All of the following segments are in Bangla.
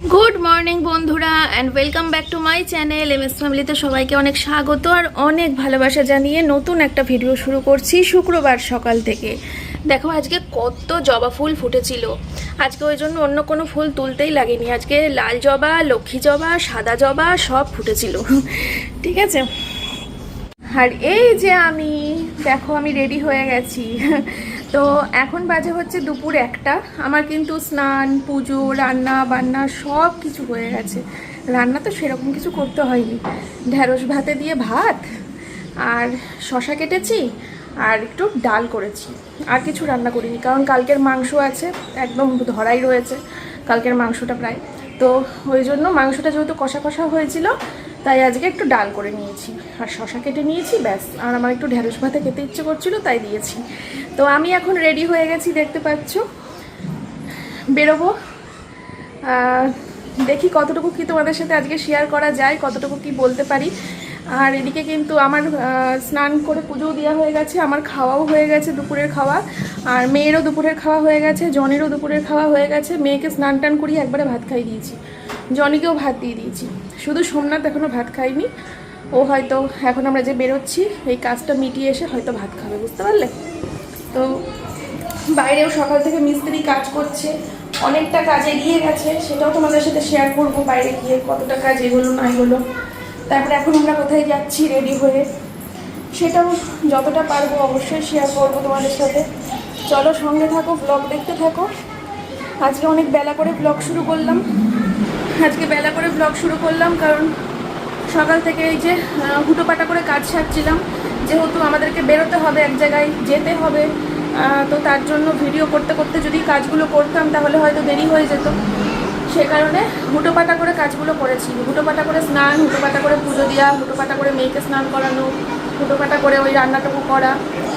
গুড মর্নিং বন্ধুরা and welcome back to my channel MS ফ্যামিলিতে সবাইকে অনেক স্বাগত আর অনেক ভালোবাসা জানিয়ে নতুন একটা ভিডিও শুরু করছি শুক্রবার সকাল থেকে। দেখো আজকে কত জবা ফুল ফুটেছিল। আজকে ওই জন্য অন্য কোনো ফুল তুলতেই লাগেনি, আজকে লাল জবা, লক্ষ্মী জবা, সাদা জবা সব ফুটেছিল। ঠিক আছে, আর এই যে আমি দেখো আমি রেডি হয়ে গেছি। তো এখন বাজে হচ্ছে দুপুর 1টা। আমার কিন্তু স্নান, পুজো, রান্না বান্না সব কিছু হয়ে গেছে। রান্না তো সেরকম কিছু করতে হয়নি, ঢ্যাঁড়স ভাতে দিয়ে ভাত আর শশা কেটেছি আর একটু ডাল করেছি, আর কিছু রান্না করিনি কারণ কালকের মাংস আছে, একদম ধরাই রয়েছে কালকের মাংসটা প্রায়। তো ওই জন্য মাংসটা যেহেতু কষা কষা হয়েছিল তাই আজকে একটু ডাল করে নিয়েছি আর শশা কেটে নিয়েছি, ব্যাস। আর আমার একটু ঢ্যাঁড়স ভাতে খেতে ইচ্ছে করছিল তাই দিয়েছি। তো আমি এখন রেডি হয়ে গেছি, দেখতে পাচ্ছ, বেরোবো। দেখি কতটুকু কি তোমাদের সাথে আজকে শেয়ার করা যায়, কতটুকু কি বলতে পারি। আর এদিকে কিন্তু আমার স্নান করে পুজোও দেওয়া হয়ে গেছে, আমার খাওয়াও হয়ে গেছে দুপুরের খাওয়া, আর মেয়েরও দুপুরের খাওয়া হয়ে গেছে, জনেরও দুপুরের খাওয়া হয়ে গেছে। মেয়েকে স্নান টান করিয়ে একবারে ভাত খাইয়ে দিয়েছি, জনিকেও ভাত দিয়ে দিয়েছি, শুধু সোমনাথ এখনও ভাত খাইনি। ও হয়তো এখন আমরা যে বেরোচ্ছি এই কাজটা মিটিয়ে এসে হয়তো ভাত খাবে, বুঝতে পারলে। তো বাইরেও সকাল থেকে মিস্ত্রি কাজ করছে, অনেকটা কাজ এগিয়ে গেছে, সেটাও তোমাদের সাথে শেয়ার করবো বাইরে গিয়ে কতটা কাজ এগোলো না এগোলো। তারপরে এখন আমরা কোথায় যাচ্ছি রেডি হয়ে সেটাও যতটা পারবো অবশ্যই শেয়ার করবো তোমাদের সাথে। চলো সঙ্গে থাকো, ব্লগ দেখতে থাকো। আজকে অনেক বেলা করে ব্লগ শুরু করলাম, কারণ সকাল থেকে এই যে হুটোপাটা করে কাজ সারছিলাম, যেহেতু আমাদেরকে বেরোতে হবে, এক জায়গায় যেতে হবে। তো তার জন্য ভিডিও করতে করতে যদি কাজগুলো করতাম তাহলে হয়তো দেরি হয়ে যেত, সে কারণে হুটোপাটা করে কাজগুলো করেছি। হুটোপাটা করে স্নান, হুটোপাটা করে পুজো দেওয়া, হুটোপাটা করে মেয়েকে স্নান করানো, হুটোপাটা করে ওই রান্নাটুকু করা,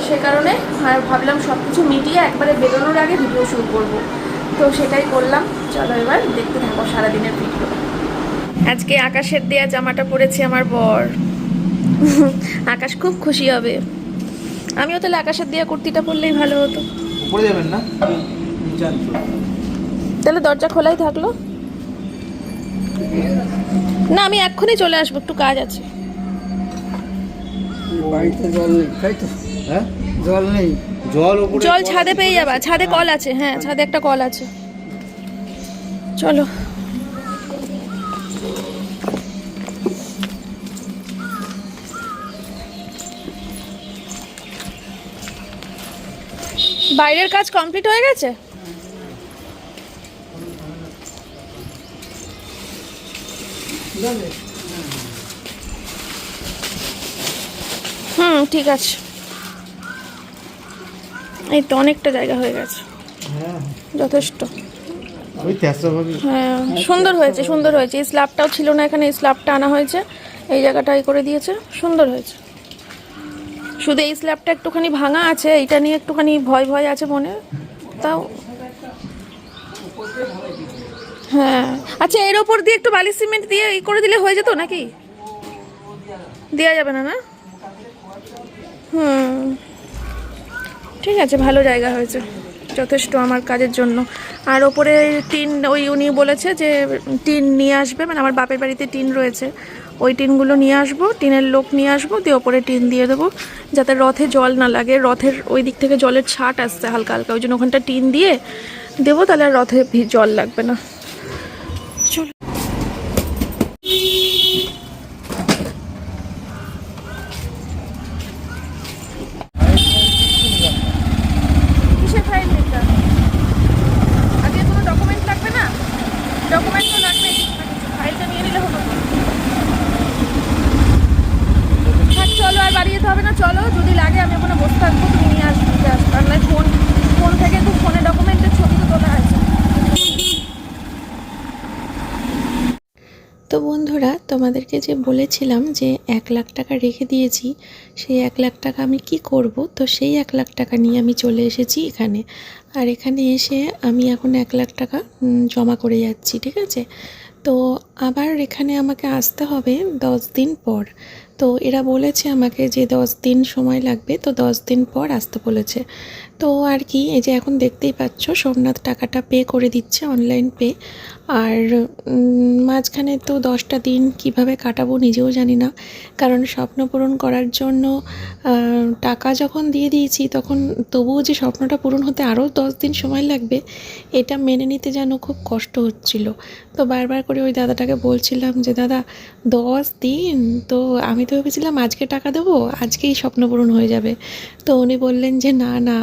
সে কারণে আর ভাবলাম সব কিছু মিটিয়ে একবারে বেরোনোর আগে ভিডিও শুরু করব। তো সেটাই করলাম। চলো এবার দেখতে থাকো সারাদিনের ভিডিও। আজকে আকাশের দেয়া জামাটা পরেছে আমার বর, আকাশ খুব খুশি হবে। আমিও তাহলে আকাশের দেয়া কুর্তিটা পরলেই ভালো হতো। পরে যাবেন না, তাহলে দরজা খোলাই থাকলো না, আমি এক্ষুনি চলে আসবো, একটু কাজ আছে। বাড়িতে জল নেই তাই তো? হ্যাঁ, জল নেই। জল ছাদে পেয়ে যাবা, ছাদে কল আছে। হ্যাঁ, ছাদে একটা কল আছে। চলো। বাইরের কাজ কমপ্লিট হয়ে গেছে। ঠিক আছে, এই তো অনেকটা জায়গা হয়ে গেছে, যথেষ্ট। হ্যাঁ, সুন্দর হয়েছে, সুন্দর হয়েছে। এই স্ল্যাবটাও ছিল না এখানে, এই স্ল্যাবটা আনা হয়েছে, এই জায়গাটাই করে দিয়েছে, সুন্দর হয়েছে। শুধু এই স্ল্যাবটা একটুখানি ভাঙা আছে, এইটা নিয়ে একটুখানি ভয় ভয় আছে মনে, তাও। হ্যাঁ, আচ্ছা, এর ওপর দিয়ে একটু বালি সিমেন্ট দিয়ে এই করে দিলে হয়ে যেত নাকি? দেওয়া যাবে না, না? ঠিক আছে, ভালো জায়গা হয়েছে, যথেষ্ট আমার কাজের জন্য। আর ওপরে টিন, ওই উনি বলেছে যে টিন নিয়ে আসবে, মানে আমার বাপের বাড়িতে টিন রয়েছে, ওই টিনগুলো নিয়ে আসবো, টিনের লোক নিয়ে আসবো, দিয়ে ওপরে টিন দিয়ে দেবো যাতে রথে জল না লাগে। রথের ওই দিক থেকে জলের ছাট আসছে হালকা হালকা, ওই জন্য ওখানটা টিন দিয়ে দেবো, তাহলে আর রথে জল লাগবে না। চলো। কিসের ফাইল নিতে? আগে কোনো ডকুমেন্ট লাগবে না? ডকুমেন্ট তো লাগবে, ফাইলটা নিয়ে নিলে হলো। হ্যাঁ চলো, আর বাড়ি যেতে হবে না, চলো। যদি লাগে আমি ওখানে বসে থাকবো, তুমি নিয়ে আসবো, আর নয় ফোন থেকে তো ফোনে ডকুমেন্টের ছবি তো তোলা আছে। তো বন্ধুরা, তোমাদেরকে যে বলেছিলাম যে 1,00,000 টাকা রেখে দিয়েছি, সেই 1,00,000 টাকা আমি কি করব, তো সেই 1,00,000 টাকা নিয়ে আমি চলে এসেছি এখানে। আর এখানে এসে আমি এখন 1,00,000 টাকা জমা করে যাচ্ছি, ঠিক আছে। তো আবার এখানে আমাকে আসতে হবে 10 দিন পর। তো এরা বলেছে আমাকে যে 10 দিন সময় লাগবে, তো 10 দিন পর আসতে বলেছে। তো আর কি, এই যে এখন দেখতেই পাচ্ছ সোমনাথ টাকাটা পে করে দিচ্ছে, অনলাইন পে। আর মাঝখানে তো 10টা দিন কিভাবে কাটাবো নিজেও জানি না, কারণ স্বপ্ন পূরণ করার জন্য টাকা যখন দিয়ে দিয়েছি তখন তবুও যে স্বপ্নটা পূরণ হতে আরও 10 দিন সময় লাগবে, এটা মেনে নিতে যেন খুব কষ্ট হচ্ছিল। তো বারবার করে ওই দাদাটাকে বলছিলাম যে দাদা 10 দিন, তো আমি তো ভেবেছিলাম আজকে টাকা দেবো, আজকেই স্বপ্ন পূরণ হয়ে যাবে। তো উনি বললেন যে না না,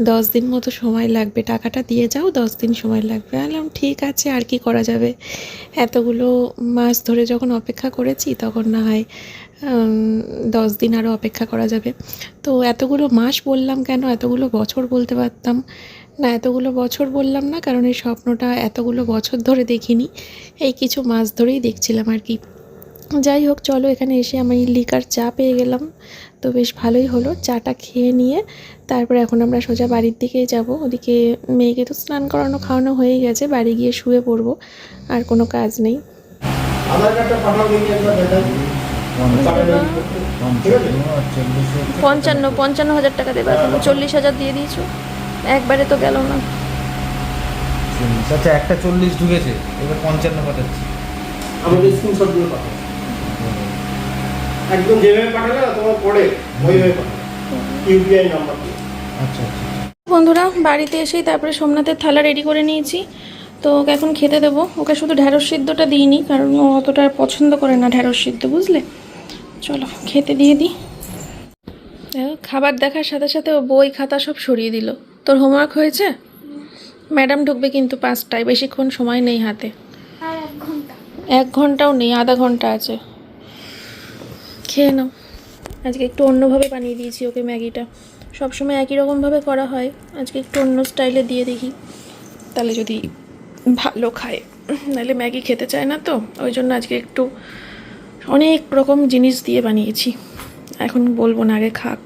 10 দিন মতো সময় লাগবে, টাকাটা দিয়ে যাও, 10 দিন সময় লাগবে। আমি বললাম ঠিক আছে, আর কি করা যাবে, এতগুলো মাস ধরে যখন অপেক্ষা করেছি তখন না হয় 10 দিন আরও অপেক্ষা করা যাবে। তো এতগুলো মাস বললাম কেন, এতগুলো বছর বলতে পারতাম না। এতগুলো বছর বললাম না কারণ এই স্বপ্নটা এতগুলো বছর ধরে দেখিনি, এই কিছু মাস ধরেই দেখছিলাম আর কি। যাই হোক, চলো, এখানে এসে আমি লিকার চা পেয়ে গেলাম, তো বেশ ভালোই হলো। চাটা খেয়ে নিয়ে তারপরে এখন আমরা সোজা বাড়ির দিকেই যাব। ওদিকে মেয়েকে তো স্নান করানো খাওয়ানো হয়ে গেছে, বাড়ি গিয়ে শুয়ে পড়বো, আর কোনো কাজ নেই। আধার কার্ডটা পাঠাও দেখি একবার দেখাই। ঠিক আছে 55,000 টাকা দেবে, এখন 40,000 দিয়ে দিয়েছো, একবারে তো গেল না। আচ্ছা, একটা 40 ঢুকেছে, এবার 55 পাঠাচ্ছি। আমাদের স্ক্রিনশট দিয়ে পাঠাও, একদম যেভাবে পাঠালে না তোমার পড়ে ওইভাবে পাঠাও, ইউপিআই নাম্বার দিয়ে। আচ্ছা আচ্ছা। বন্ধুরা, বাড়িতে এসেই তারপরে সোমনাথের থালা রেডি করে নিয়েছি, তো ওকে এখন খেতে দেবো। ওকে শুধু ঢ্যাঁড়স সিদ্ধটা দিইনি, কারণ ও অতটা পছন্দ করে না ঢ্যাঁড়স সিদ্ধ, বুঝলে। চলো খেতে দিয়ে দিই। দেখো, খাবার দেখার সাথে সাথে ও বই খাতা সব সরিয়ে দিল। তোর হোমওয়ার্ক হয়েছে? ম্যাডাম ঢুকবে কিন্তু 5টায়, বেশিক্ষণ সময় নেই হাতে। 1 ঘন্টাও নেই, আধা ঘন্টা আছে। খেয়ে নাও। আজকে একটু অন্যভাবে বানিয়ে দিয়েছি ওকে ম্যাগিটা, সবসময় একই রকমভাবে করা হয়, আজকে একটু অন্য স্টাইলে দিয়ে দেখি, তাহলে যদি ভালো খায়। নাহলে ম্যাগি খেতে চায় না, তো ওই জন্য আজকে একটু অনেক রকম জিনিস দিয়ে বানিয়েছি। এখন বলবো না, আগে খাক।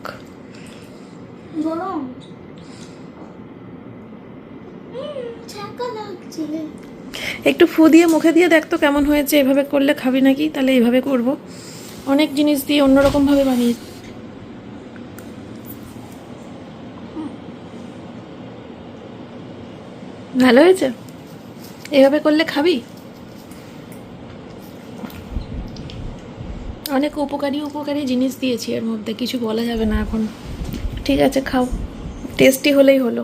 একটু ফু দিয়ে মুখে দিয়ে দেখ তো কেমন হয়েছে। এভাবে করলে খাবি নাকি? তাহলে এইভাবে করব, অনেক জিনিস দিয়ে অন্যরকমভাবে বানিয়ে। ভালো হয়েছে? এভাবে করলে খাবি? অনেক উপকারী জিনিস দিয়েছি এর মধ্যে, কিছু বলা যাবে না এখন। ঠিক আছে, খাও, টেস্টি হলেই হলো।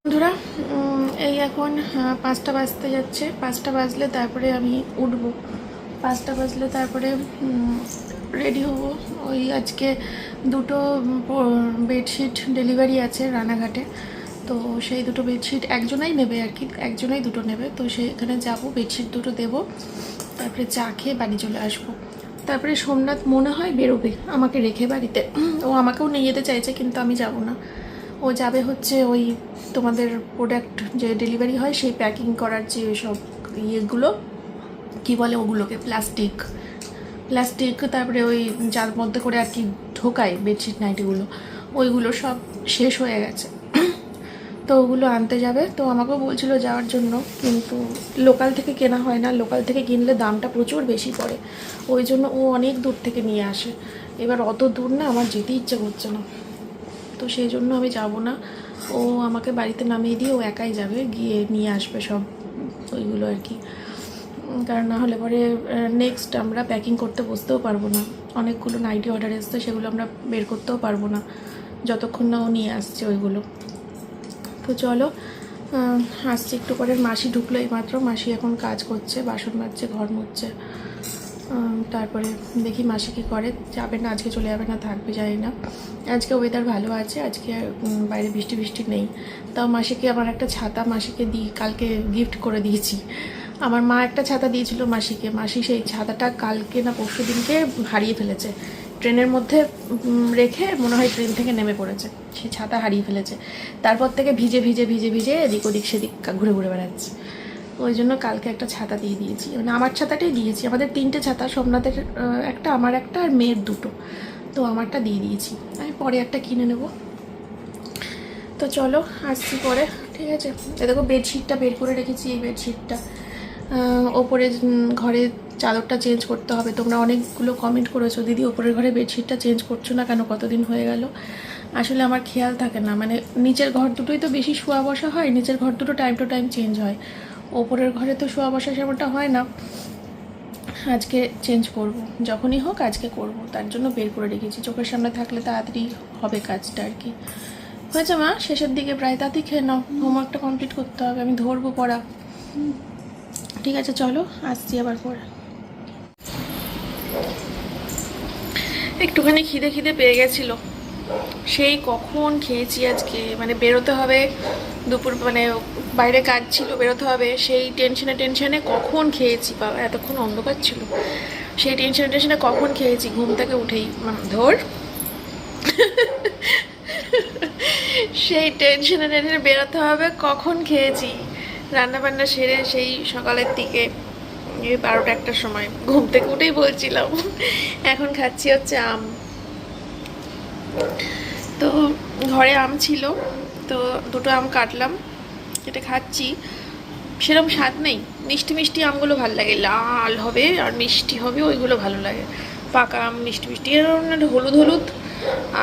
বন্ধুরা, এই এখন 5টা বাজতে যাচ্ছে। 5টা বাজলে তারপরে আমি উঠবো, 5টা বাজলে তারপরে রেডি হব। ওই আজকে 2টো বেডশিট ডেলিভারি আছে রানাঘাটে, তো সেই 2টো বেডশিট একজনাই নেবে আর কি, একজনাই 2টো নেবে। তো সেখানে যাব, বেডশিট 2টো দেবো, তারপরে চা খেয়ে বাড়ি চলে আসবো। তারপরে সোমনাথ মনে হয় বেরোবে আমাকে রেখে বাড়িতে। ও আমাকেও নিয়ে যেতে চাইছে, কিন্তু আমি যাব না। ও যাবে হচ্ছে ওই তোমাদের প্রোডাক্ট যে ডেলিভারি হয় সেই প্যাকিং করার যে সব ইয়েগুলো কী বলে ওগুলোকে, প্লাস্টিক, তারপরে ওই যার মধ্যে করে আর কি ঢোকায় বেডশিট নাইটিগুলো, ওইগুলো সব শেষ হয়ে গেছে। তো ওগুলো আনতে যাবে। তো আমাকেও বলছিল যাওয়ার জন্য, কিন্তু লোকাল থেকে কেনা হয় না, লোকাল থেকে কিনলে দামটা প্রচুর বেশি পড়ে, ওই জন্য ও অনেক দূর থেকে নিয়ে আসে। এবার অত দূর না, আমার যেতে ইচ্ছে করছে না, তো সেই জন্য আমি যাব না। ও আমাকে বাড়িতে নামিয়ে দিয়ে ও একাই যাবে, গিয়ে নিয়ে আসবে সব ওইগুলো আর কি। কারণ না হলে পরে নেক্সট আমরা প্যাকিং করতে বসতেও পারবো না, অনেকগুলো নাইটি অর্ডার এসছে, সেগুলো আমরা বের করতেও পারবো না যতক্ষণ না ও নিয়ে আসছে ওইগুলো। তো চলো, আসছি একটু পরে। মাসি ঢুকলো এইমাত্র, মাসি এখন কাজ করছে, বাসন মাজছে, ঘর মুছছে। তারপরে দেখি মাসি কী করে, যাবে না আজকে, চলে যাবে না থাকবে জানি না। আজকে ওয়েদার ভালো আছে, আজকে বাইরে বৃষ্টি নেই। তাও মাসিকে আমার একটা ছাতা মাসিকে কালকে গিফট করে দিয়েছি। আমার মা একটা ছাতা দিয়েছিল মাসিকে, মাসি সেই ছাতাটা কালকে না পরশু দিনকে হারিয়ে ফেলেছে, ট্রেনের মধ্যে রেখে মনে হয় ট্রেন থেকে নেমে পড়েছে, সেই ছাতা হারিয়ে ফেলেছে। তারপর থেকে ভিজে এদিক ওদিক সেদিক ঘুরে বেড়াচ্ছে। ওই জন্য কালকে একটা ছাতা দিয়ে দিয়েছি, মানে আমার ছাতাটাই দিয়েছি। আমাদের 3টে ছাতা, সোমনাথের একটা, আমার একটা, আর মেয়ের 2টো, তো আমারটা দিয়ে দিয়েছি। আমি পরে একটা কিনে নেব। তো চলো, আসছি পরে। ঠিক আছে। এ দেখো বেডশিটটা বের করে রেখেছি, এই বেডশিটটা ওপরে ঘরে চাদরটা চেঞ্জ করতে হবে। তোমরা অনেকগুলো কমেন্ট করেছো, দিদি ওপরের ঘরে বেডশিটটা চেঞ্জ করছো না কেন, কতদিন হয়ে গেল। আসলে আমার খেয়াল থাকে না, মানে নিচের ঘর দুটোই তো বেশি শোয়া বসা হয়, নিচের ঘর দুটো টাইম টু টাইম চেঞ্জ হয়, ওপরের ঘরে তো শোয়া বসা সেমনটা হয় না। আজকে চেঞ্জ করব, যখনই হোক আজকে করব, তার জন্য বের করে রেখেছি। চোখের সামনে থাকলে তাড়াতাড়ি হবে কাজটা আর কি। হয়েছে মা, শেষের দিকে প্রায়, তাতেই খেয়ে নাও, হোমওয়ার্কটা কমপ্লিট করতে হবে, আমি ধরবো পড়া। ঠিক আছে চলো, আসছি আবার পরে। একটুখানি খিদে খিদে পেয়ে গেছিল, সেই কখন খেয়েছি আজকে, মানে বেরোতে হবে দুপুর, মানে বাইরে কাজ ছিল বেরোতে হবে, সেই টেনশনে কখন খেয়েছি, বাবা এতক্ষণ অন্ধকার ছিল, সেই টেনশনে কখন খেয়েছি, ঘুম থেকে উঠেই ধর সেই টেনশনে বেরোতে হবে, কখন খেয়েছি, রান্নাবান্না সেরে সেই সকালের দিকে এই 12টা-1টার সময় ঘুম থেকে উঠেই বলছিলাম। এখন খাচ্ছি হচ্ছে আম। তো ঘরে আম ছিল, তো দুটো আম কাটলাম, এটা খাচ্ছি। সেরকম স্বাদ নেই, মিষ্টি মিষ্টি আমগুলো ভালো লাগে, লাল হবে আর মিষ্টি হবে ওইগুলো ভালো লাগে। পাকা আম মিষ্টি মিষ্টি, এরকম একটা হলুদ হলুদ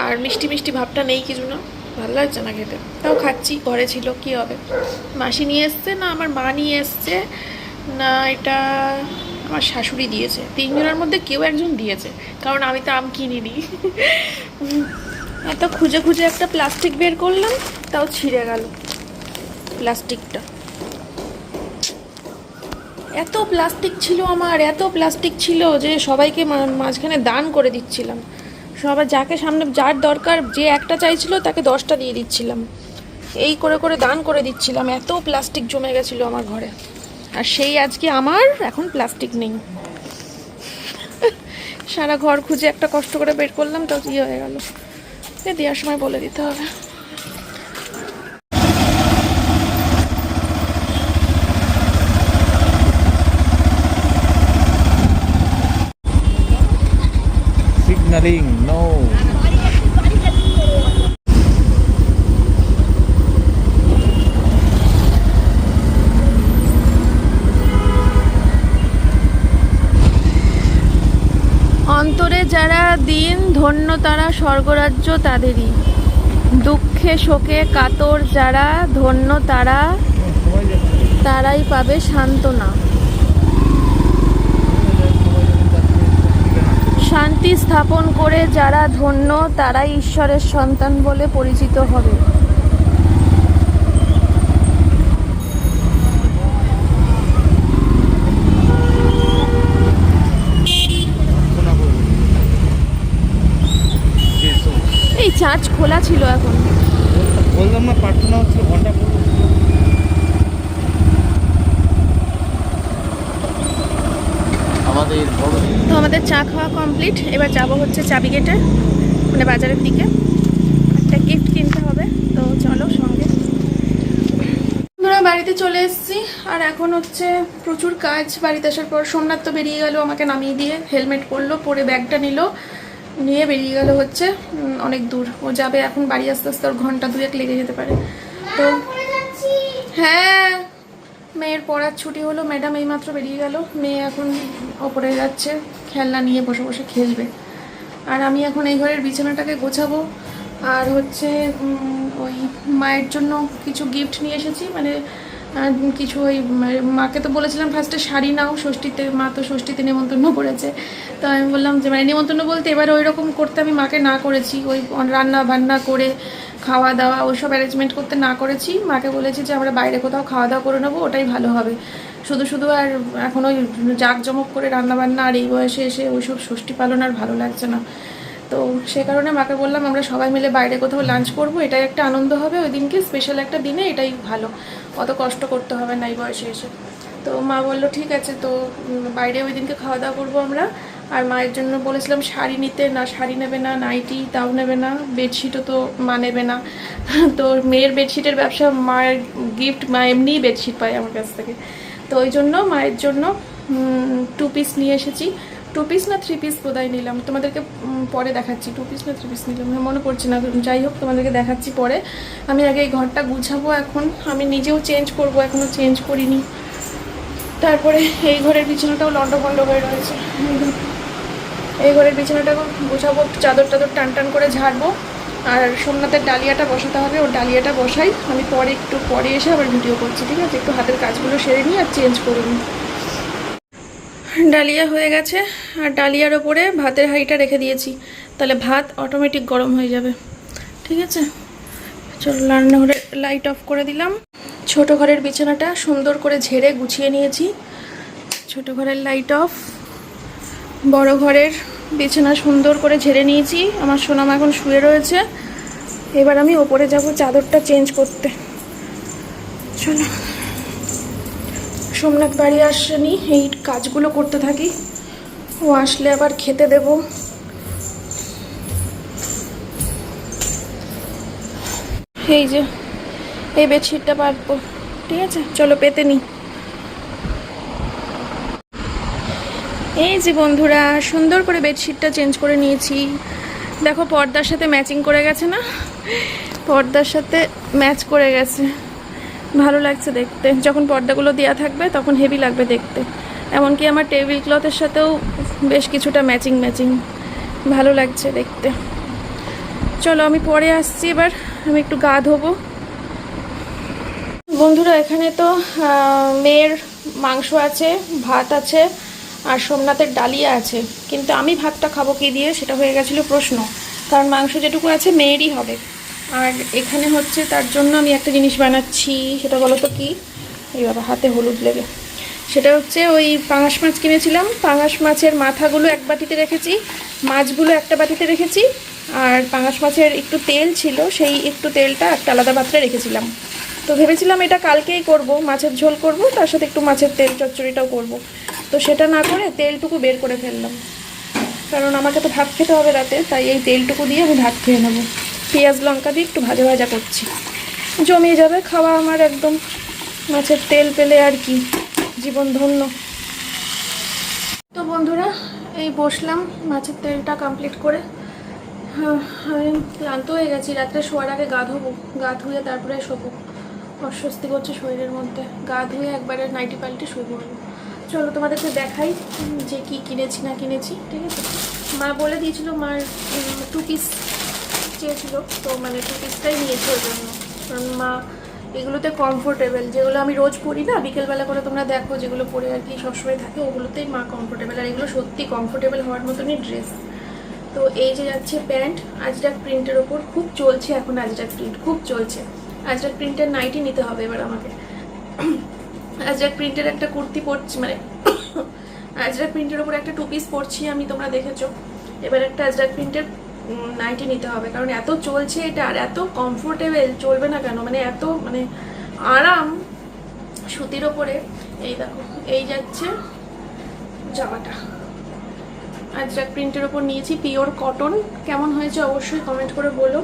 আর মিষ্টি মিষ্টি ভাবটা নেই, কিছু না, ভালো লাগছে না খেতে, তাও খাচ্ছি। ঘরে ছিল, কি হবে, মাসি নিয়ে এসছে না আমার মা নিয়ে এসছে না, এটা আমার শাশুড়ি দিয়েছে, তিনজনের মধ্যে কেউ একজন দিয়েছে, কারণ আমি তো আম কিনিনি। এত খুঁজে খুঁজে একটা প্লাস্টিক বের করলাম, তাও ছিঁড়ে গেল প্লাস্টিকটা। এত প্লাস্টিক ছিল আমার, এত প্লাস্টিক ছিল যে সবাইকে মাঝখানে দান করে দিচ্ছিলাম, সবাই যাকে সামনে যার দরকার, যে একটা চাইছিল তাকে 10টা দিয়ে দিচ্ছিলাম, এই করে করে দান করে দিচ্ছিলাম। এত প্লাস্টিক জমে গেছিলো আমার ঘরে, আর সেই আজকে আমার এখন প্লাস্টিক নেই। সারা ঘর খুঁজে একটা কষ্ট করে বের করলাম, তাও কি হয়ে গেল, দেওয়ার সময় বলে দিতে হবে। Signaling, no. অন্তরে যারা দিন ধন্য তারা স্বর্গরাজ্য তাদেরই, দুঃখে শোকে কাতর যারা ধন্য তারাই পাবে সান্ত্বনা। শান্তি স্থাপন করে যারা ধন্য তারাই ঈশ্বরের সন্তান বলে পরিচিত হবে। এই চার্চ খোলা ছিল এখন, বললাম না প্রার্থনা হচ্ছে ঘন্টা পড়বো। তো আমাদের চা খাওয়া কমপ্লিট, এবার যাব হচ্ছে চাবি গেটে, মানে বাজারের দিকে একটা গিফট কিনতে হবে, তো চলো সঙ্গে। আমরা বাড়িতে চলে এসেছি, আর এখন হচ্ছে প্রচুর কাজ। বাড়িতে আসার পর সোমনাথ তো বেরিয়ে গেল আমাকে নামিয়ে দিয়ে, হেলমেট পরলো, পরে ব্যাগটা নিয়ে বেরিয়ে গেল হচ্ছে অনেক দূর, ও যাবে এখন বাড়ি আস্তে আস্তে ওর ঘন্টা 2-1 লেগে যেতে পারে। তো হ্যাঁ, মেয়ের পড়ার ছুটি হলো, ম্যাডাম এইমাত্র বেরিয়ে গেল, মেয়ে এখন ওপরে যাচ্ছে খেলনা নিয়ে বসে বসে খেলবে, আর আমি এখন এই ঘরের বিছানাটাকে গোছাবো। আর হচ্ছে ওই মায়ের জন্য কিছু গিফট নিয়ে এসেছি, মানে কিছু ওই মাকে তো বলেছিলাম ফার্স্টে শাড়ি নাও, ষষ্ঠীতে মা তো ষষ্ঠীতে নেমন্তন্ন করেছে, তো আমি বললাম যে মানে নেমন্তন্ন বলতে এবার ওই রকম করতে আমি মাকে না করেছি, ওই রান্না বান্না করে খাওয়া দাওয়া ওইসব অ্যারেঞ্জমেন্ট করতে না করেছি, মাকে বলেছি যে আমরা বাইরে কোথাও খাওয়া দাওয়া করে নেবো, ওটাই ভালো হবে। শুধু শুধু আর এখন ওই জাঁকজমক করে রান্নাবান্না আর এই বয়সে এসে ওইসব ষষ্ঠী পালন আর ভালো লাগছে না, তো সে কারণে মাকে বললাম আমরা সবাই মিলে বাইরে কোথাও লাঞ্চ করবো, এটাই একটা আনন্দ হবে ওই দিনকে, স্পেশাল একটা দিনে এটাই ভালো, অত কষ্ট করতে হবে না এই বয়সে এসে। তো মা বললো ঠিক আছে, তো বাইরে ওই দিনকে খাওয়া দাওয়া করবো আমরা। আর মায়ের জন্য বলেছিলাম শাড়ি নিতে, না শাড়ি নেবে না, নাইটি তাও নেবে না, বেডশিটও তো মা নেবে না, তো মেয়ের বেডশিটের ব্যবসা, মায়ের গিফট, মা এমনিই বেডশিট পায় আমার কাছ থেকে, তো ওই জন্য মায়ের জন্য 2 পিস নিয়ে এসেছি। 2 পিস না 3 পিস বোধহয় নিলাম, তোমাদেরকে পরে দেখাচ্ছি। 2 পিস না 3 পিস নিলাম মনে পড়ছে না, যাই হোক তোমাদেরকে দেখাচ্ছি পরে। আমি আগে এই ঘরটা গুছাবো, এখন আমি নিজেও চেঞ্জ করব, এখনও চেঞ্জ করিনি। তারপরে এই ঘরের বিছানাটাও লন্ডভন্ড হয়ে রয়েছে, এই ঘরের বিছানাটাও গুছাবো, চাদর টাদর টান টান করে ঝাড়বো। আর সোমনাথের ডালিয়াটা বসাতে হবে, ওর ডালিয়াটা বসাই, আমি পরে একটু পরে এসে আবার ভিডিও করছি, ঠিক আছে? একটু হাতের কাজগুলো সেরে নিই আর চেঞ্জ করে নিই। ডালিয়া হয়ে গেছে, আর ডালিয়ার ওপরে ভাতের হাঁড়িটা রেখে দিয়েছি, তাহলে ভাত অটোমেটিক গরম হয়ে যাবে, ঠিক আছে? চলো রান্নাঘরে লাইট অফ করে দিলাম। ছোট ঘরের বিছানাটা সুন্দর করে ঝেড়ে গুছিয়ে নিয়েছি, ছোট ঘরের লাইট অফ। বড় ঘরের বিছানা সুন্দর করে ঝেড়ে নিয়েছি, আমার সোনামা এখন শুয়ে রয়েছে। এবার আমি ওপরে যাব চাদরটা চেঞ্জ করতে। চলো, সোমনাথ বাড়ি আসেনি, এই কাজগুলো করতে থাকি, ও আসলে আবার খেতে দেব। এই যে এই বেডশিটটা পাতবো, ঠিক আছে? চলো পেতে নিই। এই যে বন্ধুরা, সুন্দর করে বেডশিটটা চেঞ্জ করে নিয়েছি। দেখো পর্দার সাথে ম্যাচিং করে গেছে না, পর্দার সাথে ম্যাচ করে গেছে, ভালো লাগছে দেখতে। যখন পর্দাগুলো দেওয়া থাকবে তখন হেভি লাগবে দেখতে। এমনকি আমার টেবিল ক্লথের সাথেও বেশ কিছুটা ম্যাচিং ম্যাচিং, ভালো লাগছে দেখতে। চলো আমি পরে আসছি, এবার আমি একটু গা ধোবো। বন্ধুরা এখানে তো মেয়ের মাংস আছে, ভাত আছে, আর সোমনাথের ডালিয়া আছে, কিন্তু আমি ভাতটা খাবো কি দিয়ে সেটা হয়ে গেছিলো প্রশ্ন, কারণ মাংস যেটুকু আছে মেয়েরই হবে। আর এখানে হচ্ছে তার জন্য আমি একটা জিনিস বানাচ্ছি, সেটা বলো তো কি? এই বাবা হাতে হলুদ লেগে। সেটা হচ্ছে ওই পাঙাশ মাছ কিনেছিলাম, পাঙাশ মাছের মাথাগুলো এক বাটিতে রেখেছি, মাছগুলো একটা বাটিতে রেখেছি, আর পাঙাশ মাছের একটু তেল ছিল, সেই একটু তেলটা একটা আলাদা পাত্রে রেখেছিলাম। তো ভেবেছিলাম এটা কালকেই করব, মাছের ঝোল করব, তার সাথে একটু মাছের তেল চচ্চড়িটাও করব। তো সেটা না করে তেলটুকু বের করে ফেললাম, কারণ আমাকে তো ভাত খেতে হবে রাতে, তাই এই তেলটুকু দিয়ে আমি ভাত খেয়ে নেবো। পেঁয়াজ লঙ্কা দিয়ে একটু ভাজা ভাজা করছি, জমিয়ে যাবে খাওয়া আমার একদম। মাছের তেল পেলে আর কি, জীবন ধন্য। তো বন্ধুরা এই বসলাম মাছের তেলটা কমপ্লিট করে। আমি ক্লান্ত হয়ে গেছি, রাত্রে শোয়ার আগে গা ধোবো, গা ধুয়ে তারপরে শোবো, অস্বস্তি করছে শরীরের মধ্যে। গা ধুয়ে একবারে নাইটি পাল্টে শুয়ে পড়বো। চলো তোমাদেরকে দেখাই যে কি কিনেছি না কিনেছি, ঠিক আছে? মা বলে দিয়েছিল, মার 2 পিস চেয়েছিল, তো মানে 2 পিসটাই নিয়েছে ওই জন্য, কারণ মা এগুলোতে কমফোর্টেবল, যেগুলো আমি রোজ পরি না, বিকেলবেলা করে তোমরা দেখো যেগুলো পরে আর কি সবসময় থাকে, ওগুলোতেই মা কমফোর্টেবল, আর এগুলো সত্যি কমফোর্টেবল হওয়ার মতনই ড্রেস। তো এই যে যাচ্ছে প্যান্ট, আজরাক প্রিন্টের ওপর, খুব চলছে এখন আজরাক প্রিন্ট, খুব চলছে। আজরাক প্রিন্টের নাইটি নিতে হবে এবার আমাকে। আজরাক প্রিন্টের একটা কুর্তি পরছি, মানে আজরাক প্রিন্টের ওপর একটা 2 পিস পরছি আমি, তোমরা দেখেছো। এবার একটা আজরাক প্রিন্টের নাইটি নিতে হবে, কারণ এত চলছে এটা, আর এত কমফোর্টেবল, চলবে না কেন, মানে এত মানে আরাম সুতির ওপরে। এই দেখো এই যাচ্ছে জামাটা, আজরাক প্রিন্টের ওপর নিয়েছি, পিওর কটন। কেমন হয়েছে অবশ্যই কমেন্ট করে বলো,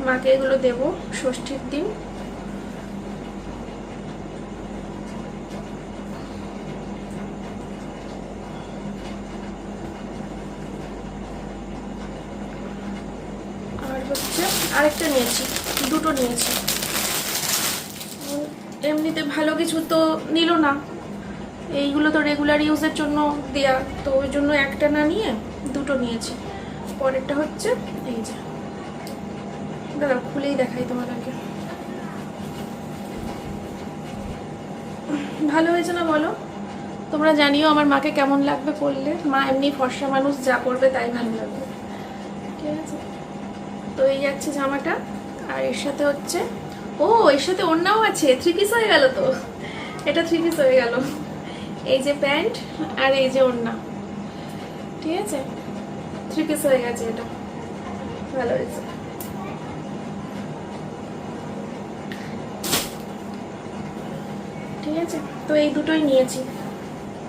মাকে এগুলো দেবো ষষ্ঠীর দিন। আর হচ্ছে আরেকটা নিয়েছি, দুটো নিয়েছি। এমনিতে ভালো কিছু তো নিল না, এইগুলো তো রেগুলার ইউজের জন্য দেয়া, তো ওই জন্য একটা না নিয়ে দুটো নিয়েছি। পরেরটা হচ্ছে এই যে, দাঁড়াও খুলেই দেখাই তোমাদেরকে। ভালো হয়েছে না বলো? তোমরা জানিও আমার মাকে কেমন লাগবে পরলে। মা এমনি ফর্সা মানুষ, যা করবে তাই ভালো লাগবে, ঠিক আছে? তো এই যাচ্ছে জামাটা, আর এর সাথে হচ্ছে, ও এর সাথে ওড়নাও আছে, 3 পিস হয়ে গেল তো, এটা 3 পিস হয়ে গেল। এই যে প্যান্ট আর এই যে ওড়না, ঠিক আছে? 3 পিস হয়ে গেছে, এটা ভালো হয়েছে। ঠিক আছে, তো এই দুটোই নিয়েছি,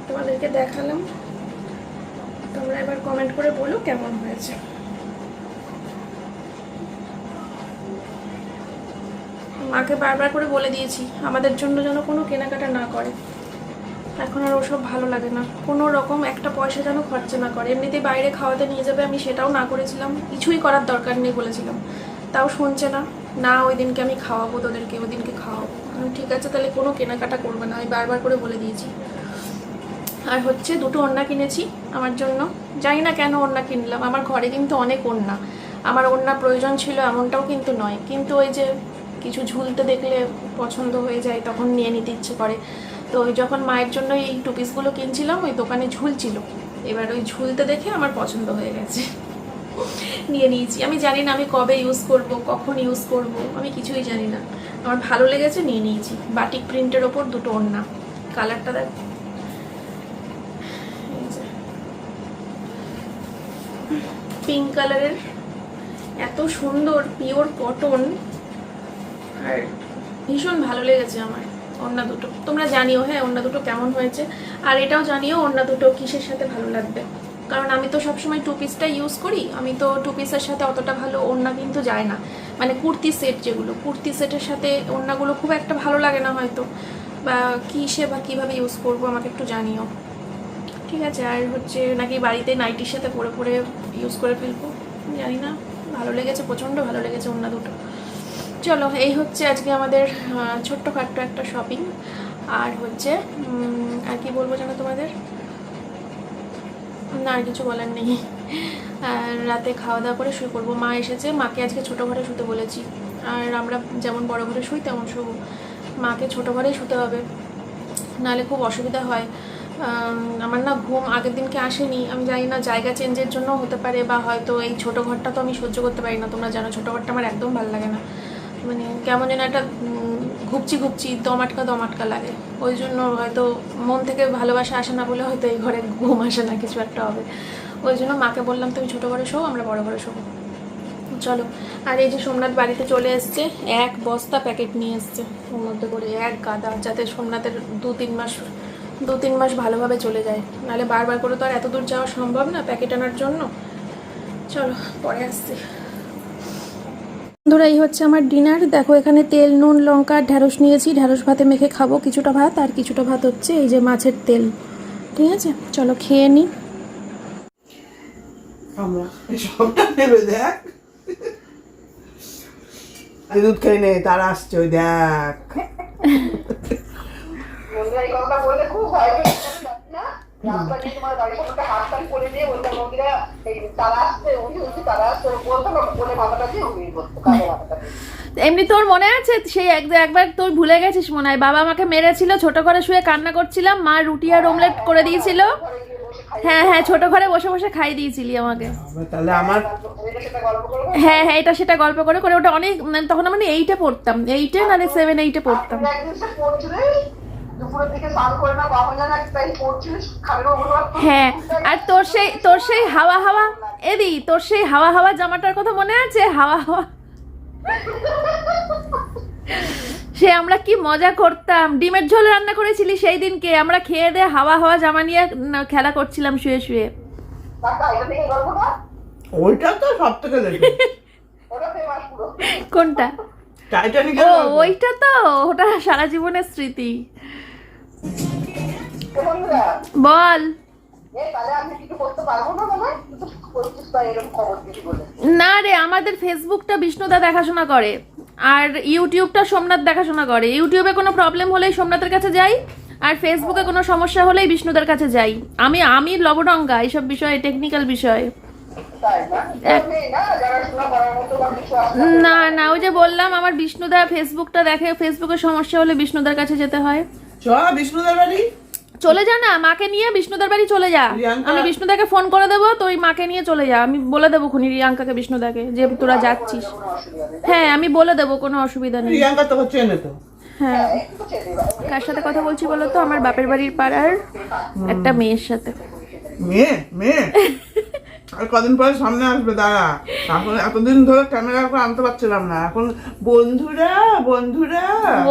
তোমাদেরকে দেখালাম। তোমরা এবার কমেন্ট করে বলো কেমন হয়েছে। মাকে বারবার করে বলে দিয়েছি আমাদের জন্য যেন কোনো কেনাকাটা না করে, এখন আর ওসব ভালো লাগে না, কোনো রকম একটা পয়সা যেন খরচা না করে। এমনিতেই বাইরে খাওয়াতে নিয়ে যাবে, আমি সেটাও না করেছিলাম, কিছুই করার দরকার নেই বলেছিলাম, তাও শুনছে না। না ওই দিনকে আমি খাওয়াবো তোদেরকে, ওই দিনকে খাওয়াবো। ঠিক আছে তাহলে কোনো কেনাকাটা করবে না, আমি বারবার করে বলে দিয়েছি। আর হচ্ছে দুটো ওড়না কিনেছি আমার জন্য, জানি না কেন ওড়না কিনলাম। আমার ঘরে কিন্তু অনেক ওড়না, আমার ওড়না প্রয়োজন ছিল এমনটাও কিন্তু নয়, কিন্তু ওই যে কিছু ঝুলতে দেখলে পছন্দ হয়ে যায়, তখন নিয়ে নিতে ইচ্ছে করে। তো ওই যখন মায়ের জন্য এই টু পিসগুলো কিনছিলাম, ওই দোকানে ঝুলছিল, এবার ওই ঝুলতে দেখে আমার পছন্দ হয়ে গেছে, নিয়ে নিয়েছি। আমি জানি না আমি কবে ইউজ করব, কখন ইউজ করব, আমি কিছুই জানি না, আমার ভালো লেগেছে নিয়ে নিয়েছি। বাটিক প্রিন্টের ওপর দুটো ওড়না, কালারটা দেখ, পিঙ্ক কালারের, এত সুন্দর পিওর কটন, আর ভীষণ ভালো লেগেছে আমার ওড়না দুটো। তোমরা জানিও হ্যাঁ ওড়না দুটো কেমন হয়েছে, আর এটাও জানিও ওড়না দুটো কিসের সাথে ভালো লাগবে, কারণ আমি তো সবসময় টু পিসটা ইউজ করি। আমি তো টু পিসের সাথে অতটা ভালো ওড়না কিন্তু যায় না, মানে কুর্তি সেট যেগুলো, কুর্তি সেটের সাথে ওড়নাগুলো খুব একটা ভালো লাগে না হয়তো, বা কিসে বা কীভাবে ইউজ করবো আমাকে একটু জানিও, ঠিক আছে। আর হচ্ছে নাকি বাড়িতে নাইটির সাথে পরে পরে ইউজ করে ফেলবো, জানি না, ভালো লেগেছে, প্রচণ্ড ভালো লেগেছে ওড়না দুটো। চলো এই হচ্ছে আজকে আমাদের ছোট্টখাট্ট একটা শপিং। আর হচ্ছে আর কি বলবো জানো তোমাদের, না আর কিছু বলার নেই। আর রাতে খাওয়া দাওয়া করে শুয়ে পড়বো। মা এসেছে, মাকে আজকে ছোটো ঘরে শুতে বলেছি, আর আমরা যেমন বড় ঘরে শুই তেমন শুবো, মাকে ছোটো ঘরেই শুতে হবে, নাহলে খুব অসুবিধা হয়। আমার না ঘুম আগের দিনকে আসেনি, আমি জানি না জায়গা চেঞ্জের জন্য হতে পারে, বা হয়তো এই ছোটো ঘরটা তো আমি সহ্য করতে পারি না, তোমরা জানো ছোটো ঘরটা আমার একদম ভালো লাগে না, মানে কেমন যেন একটা ঘুপচি ঘুপচি দম আটকা লাগে, ওই জন্য হয়তো মন থেকে ভালোবাসা আসে না বলে হয়তো এই ঘরে ঘুম আসে না, কিছু একটা হবে। ওই জন্য মাকে বললাম তুমি ছোটো ঘরে শো, আমরা বড় ঘরে শোবো। চলো। আর এই যে সোমনাথ বাড়িতে চলে এসছে, এক বস্তা প্যাকেট নিয়ে এসছে, ওর মধ্যে করে এক গাদা, যাতে সোমনাথের দু তিন মাস ভালোভাবে চলে যায়, নাহলে বারবার করে তো আর এত দূর যাওয়া সম্ভব না প্যাকেট আনার জন্য। চলো পরে আসছি। বন্ধুরা এই হচ্ছে আমার ডিনার, দেখো এখানে তেল নুন লঙ্কা ঢ্যাঁড়স নিয়েছি, ঢ্যাঁড়স ভাতে মেখে খাবো, কিছুটা ভাত, আর কিছুটা ভাত হচ্ছে এই যে মাছের তেল, ঠিক আছে। চলো খেয়ে নিই। আমরা সবটা নেবে দেখ, দুধ খেয়ে নে, তারা আসছে ওই দেখ। এমনি তোর মনে আছে সেই একবার তোর ভুলে গেছিস মনে হয়, বাবা আমাকে মেরেছিল, ছোট ঘরে শুয়ে কান্না করছিলাম, মা রুটি আর অমলেট করে দিয়েছিল, হ্যাঁ হ্যাঁ ছোট ঘরে বসে বসে খাই দিয়েছিলি আমাকে। তাহলে আমার হ্যাঁ হ্যাঁ এটা সেটা গল্প করে করে, ওটা অনেক তখন আমি 8-এ পড়তাম, 8-এ নাহলে 7-8-এ পড়তাম। হ্যাঁ আর তোর সেই হাওয়া হাওয়া এদি, তোর সেই হাওয়া হাওয়া জামাটার কথা মনে আছে? হাওয়া হাওয়া, সে আমরা কি মজা করতাম, ডিমের ঝোল রান্না করেছিলি সেই দিনকে, আমরা খেয়ে দিয়ে হাওয়া হাওয়া জামা নিয়ে খেলা করছিলাম শুয়ে শুয়ে। ওইটা তো সব থেকে দেখি। কোনটা? টাইটানিক। ও ওইটা তো, ওটা সারা জীবনের স্মৃতি। বল। না রে, আমাদের ফেসবুকটা বিষ্ণুদা দেখাশোনা করে, আর ইউটিউবটা সোমনাথ দেখাশোনা করে। ইউটিউবে কোনো প্রবলেম হলেই সোমনাথের কাছে যাই, আর ফেসবুকে কোনো সমস্যা হলেই বিষ্ণুদার কাছে যাই। আমি লবডঙ্গা এইসব বিষয়ে, টেকনিক্যাল বিষয়ে। না না ওই যে বললাম আমার বিষ্ণুদা ফেসবুকটা দেখে, ফেসবুকে সমস্যা হলে বিষ্ণুদার কাছে যেতে হয়। চল বিষ্ণুদার বাড়ি চলে যা না, মাকে নিয়ে বিষ্ণুদার বাড়ি চলে যা। আমি বিষ্ণুদাকে ফোন করে দেবো, তো ওই মাকে নিয়ে চলে যা, আমি বলে দেবো খুনি রিয়াঙ্কাকে বিষ্ণুদাকে যে তোরা যাচ্ছিস। হ্যাঁ আমি বলে দেবো, কোনো অসুবিধা নেই। রিয়াঙ্কা তো চেনে তো। হ্যাঁ কার সাথে কথা বলছি বলো তো? আমার বাপের বাড়ির পাড়ার একটা মেয়ের সাথে। মেয়ে আর কদিন পরে সামনে আসবে, দাঁড়া। এখন এতদিন ধরে ক্যামেরা করে আনতে পারছিলাম না, এখন বন্ধুরা।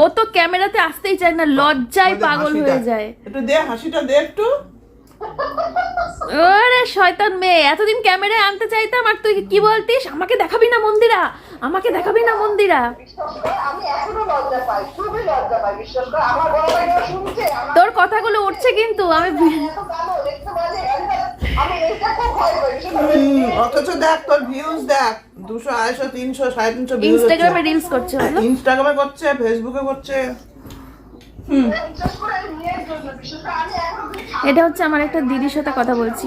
ও তো ক্যামেরাতে আসতেই চায় না, লজ্জায় পাগল হয়ে যায়। একটু দে হাসিটা দে একটু। ওরে শয়তান মেয়ে, এতদিন ক্যামেরায় আনতে চাইতাম, আর তুই কি বলতিস? আমাকে দেখাবি না মন্দিরা, আমাকে দেখাবি না মন্দিরা। আমি এখনো লজ্জা পাই, খুবই লজ্জা লজ্জা পাই, বিশ্বাস কর। আমার বড় ভাই শুনছে, আমার তোর কথাগুলো উঠছে কিন্তু আমি এত কালো দেখতে পারে, আমি এইটা খুব ভয় পাই। অথচ দেখ তোর ভিউজ দেখ 200, 250, 300, 350 ভিউজ। ইনস্টাগ্রামে রিলস করছে বলো। ইনস্টাগ্রামে করছে, ফেসবুকে করছে। এটা হচ্ছে আমার একটা দিদির সাথে কথা বলছি,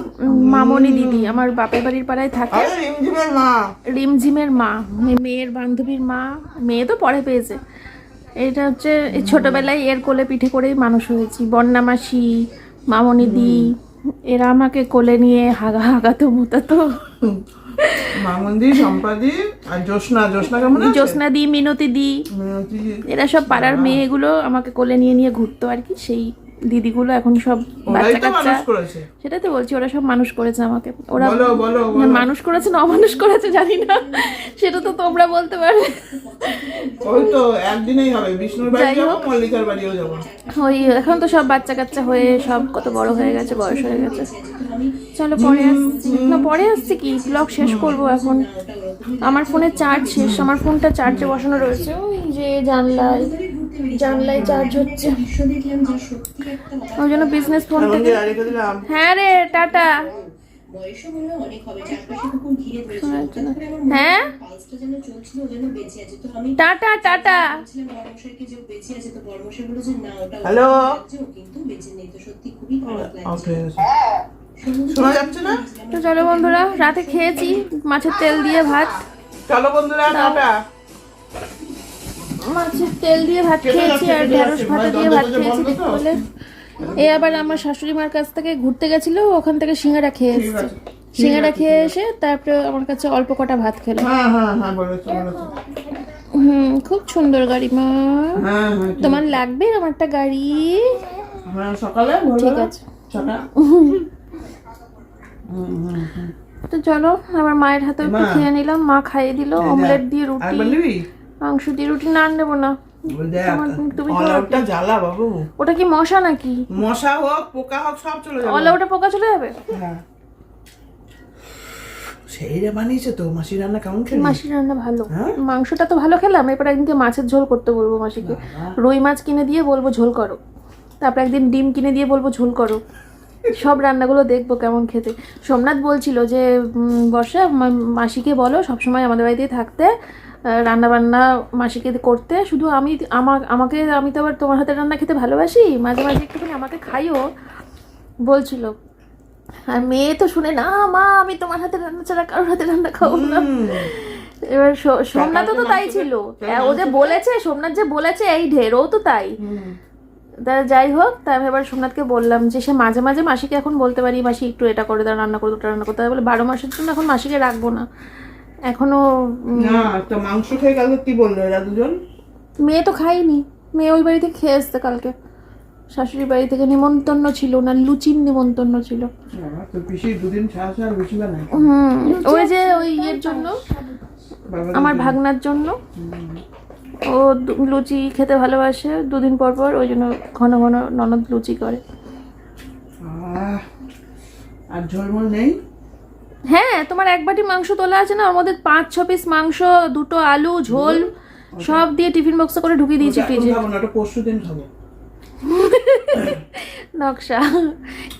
মামনি দিদি, আমার বাপের বাড়ির পাড়ায় থাকে। আরে রিমঝিমের মা। রিমঝিমের মা, মেয়ের বান্ধবীর মা, মেয়ে তো পরে পেয়েছে। এটা হচ্ছে এই ছোটবেলায় এর কোলে পিঠে করেই মানুষ হয়েছি। বন্যা মাসি, মামনি দি, এরা আমাকে কোলে নিয়ে হাগাতো মুতাতো। মামুন্দি, সম্পাদি আর জ্যোৎস্না। জ্যোৎস্না কেমন আছে? জ্যোৎস্না দি, মিনতি দি, মিনতি দি। এরা সব পাড়ার মেয়েগুলো আমাকে কোলে নিয়ে নিয়ে ঘুরতো আর কি। সেই দিদিগুলো এখন সব ওরাই বাচ্চা তো কাচ্চা, মানুষ করেছে। সেটাই তো বলছি, ওরা সব মানুষ করেছে আমাকে। ওরা বলো, বলো, বলো। মানুষ করেছে না অমানুষ করেছে জানি না, সেটা তো তোমরা বলতে পারবে। ওই তো একদিনেই হবে, বিষ্ণুর বাড়ি যাই যাবো, হোক। মল্লিকার বাড়িও যাবো। ওই এখন তো সব বাচ্চা কাচ্চা হয়ে সব কত বড় হয়ে গেছে, বয়স হয়ে গেছে। চলো পরে আসছি, না পরে আসছি কি, ব্লগ শেষ করব এখন। আমার ফোনে চার্জ শেষ, আমার ফোনটা চার্জে বসানো রয়েছে ওই যে জানলায় চার্জ হচ্ছে, ওই জন্য বিজনেস ফোন এমন থেকে। কি রেখে দিলাম। হ্যাঁ রে টাটা। হ্যাঁ টাটা টাটা। হ্যালো, অফ হয়ে গেছে। শোনা যাচ্ছে না? তো চলো বন্ধুরা, রাতে খেয়েছি মাছের তেল দিয়ে ভাত। চলো বন্ধুরা, টাটা। মাছের তেল দিয়ে ভাত খেয়েছি আর ঢেঁড়স ভাতে দিয়ে ভাত খেয়েছি দেখতে বলে। এ আবার আমার শাশুড়ি মার কাছ থেকে ঘুরতে গেছিল, ওখান থেকে সিঙ্গারা খেয়ে এসেছে। সিঙ্গারা খেয়ে এসে তারপরে আমার কাছে অল্প কটা ভাত খেলো। হ্যাঁ হ্যাঁ হ্যাঁ, বলেছো বলেছো। খুব সুন্দর গাড়ি মা, হ্যাঁ হ্যাঁ তোমার লাগবে আমার একটা গাড়ি? হ্যাঁ, সকালে ঠিক আছে সকাল। তো চলো, আমার মায়ের হাতে একটু মা। খেয়ে নিলাম, মা খাইয়ে দিল অমলেট দিয়ে রুটি, একবার নিবি? মাংস দিয়ে রুটি। না নেবো না, তুমি খাও। অলআউটটা জ্বালা বাবু। ওটা কি মশা নাকি? মশা হোক, পোকা হোক, সব চলে যাবে। অল ওটা পোকা চলে যাবে? হ্যাঁ, সেই রে বানিয়েছে তো। মাসি রান্না কেমন খেলি? মাসির রান্না ভালো, হ্যাঁ? মাংসটা তো ভালো খেলাম। এরপর একদিনকে মাছের ঝোল করতে বলবো মাসিকে, রুই মাছ কিনে দিয়ে বলবো ঝোল করো। তারপর একদিন ডিম কিনে দিয়ে বলবো ঝোল করো। সব রান্নাগুলো দেখবো কেমন খেতে। সোমনাথ বলছিল যে বর্ষা মাসিকে বলো সবসময় আমাদের বাড়িতেই থাকতে, রান্না বান্না মাসিকে করতে। শুধু আমাকে আমি তো আবার তোমার হাতের রান্না খেতে ভালোবাসি, মাঝে মাঝে একটুখানি আমাকে খাইও বলছিল। আর মেয়ে তো শুনে না, মা আমি তোমার হাতে রান্না ছাড়া কারোর হাতে রান্না খাবো না। এবার সোমনাথও তো তাই ছিল, ও যে বলেছে, সোমনাথ যে বলেছে এই ঢের, ও তো তাই। তা যাই হোক, তাই আমি এবার সোমনাথকে বললাম যে সে মাঝে মাঝে মাসিকে এখন বলতে পারি, মাসি একটু এটা করে দাও, রান্না করে ওটা রান্না করতে। বলে 12 মাসের জন্য এখন মাসিকে রাখবো না এখনো। না, তো মাংস খেয়ে কালকে কি বললো এরা দুজন? মেয়ে তো খাইনি, মেয়ে ওই বাড়ি থেকে খেয়ে আসতে কালকে। শাশুড়ির বাড়ি থেকে নিমন্ত্রণ ছিল, না লুচির নিমন্ত্রণ ছিল। তো পিসি দুদিন ছাড়া ছাড়া লুচি বানায়। ওই যে ওই ইয়ের জন্য, আমার ভাগনার জন্য। ও লুচি খেতে ভালোবাসে, দুদিন পর পর, ওই জন্য ঘন ঘন ননদ লুচি করে। আর ঝোলমোল নেই? হ্যাঁ, তোমার এক বাটি মাংস তোলা আছে না, ওর মধ্যে 5-6 পিস মাংস, 2টো আলু, ঝোল সব দিয়ে টিফিন বক্সে করে ঢুকিয়ে দিয়েছি ফ্রিজে। খাবো না, ওটা পরশু দিন খাবো। নকশা।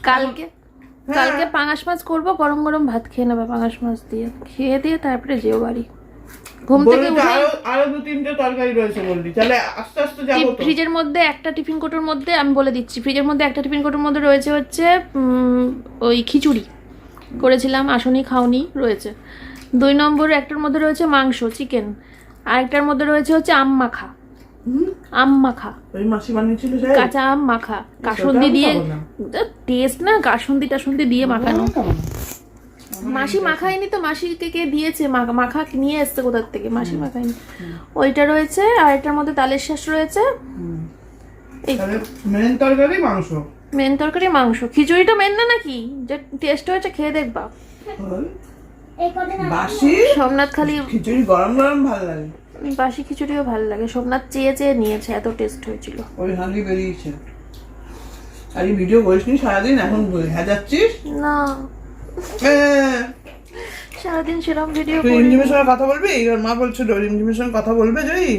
কালকে পাঙাশ মাছ করবো, গরম গরম ভাত খেয়ে নেবে পাঙাশ মাছ দিয়ে, খেয়ে দিয়ে তারপরে যেও বাড়ি। ঘুম থেকে উঠে আরো 2-3টে তরকারি রয়েছে বললি, তাহলে আস্তে আস্তে যাবো তো। ফ্রিজের মধ্যে একটা টিফিন কোটোর মধ্যে, আমি বলে দিচ্ছি, ফ্রিজের মধ্যে একটা টিফিন কোটোর মধ্যে রয়েছে হচ্ছে ওই খিচুড়ি করেছিলাম, আসনি খাওনি রয়েছে। 2 নম্বর একটার মধ্যে রয়েছে মাংস, চিকেন। আর একটার মধ্যে রয়েছে হচ্ছে আম মাখা। আম মাখা, ওই মাসি বানিয়েছিল সেই কাঁচা আম মাখা, কাসুন্দি দিয়ে। টেস্ট না, কাসুন্দি টাসুন্দি দিয়ে মাখানো। মাসি মাখায়নি তো, মাসিকে কে দিয়েছে মাখা, নিয়ে এসছে কোথার থেকে, মাসি মাখায়নি। ওইটা রয়েছে, আর এটার মধ্যে তালের শাঁস রয়েছে। মেন তরকারি মাংস, মেন তরকারি মাংস। খিচুড়িটা মেন না নাকি? যে টেস্ট হয়েছে খেয়ে দেখবা। বাসি সোমনাথ খালি খিচুড়ি গরম গরম ভালো লাগে। বাসি খিচুড়িও ভালো লাগে, সোমনাথ চেয়ে চেয়ে নিয়েছে, এত টেস্ট হয়েছিল। ওই হাঁড়ি বেরিয়েছে। আর এই ভিডিও করিসনি সারাদিন, এখন হ্যাঁ যাচ্ছিস না, সারাদিন সেরকম ভিডিও তুই রিমঝিমের সঙ্গে কথা বলবি? এবার মা বলছিল রিমঝিমের সঙ্গে কথা বলবে। যদি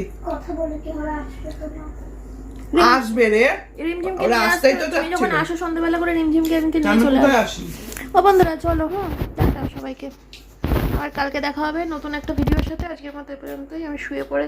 আসবে রে, রিমঝিমকে ওরা নিয়ে আসতেই আসতে তো তুমি যখন চাচ্ছিল। আসো সন্ধ্যাবেলা করে রিমঝিমকে কিন্তু নিয়ে আমি চলে কোথায় আসো। আসি? ও বন্ধুরা চলো, হ্যাঁ টাটা সবাইকে, আর কালকে দেখা হবে নতুন একটা ভিডিওর সাথে। আজকের মতো এই পর্যন্তই, আমি শুয়ে পড়ে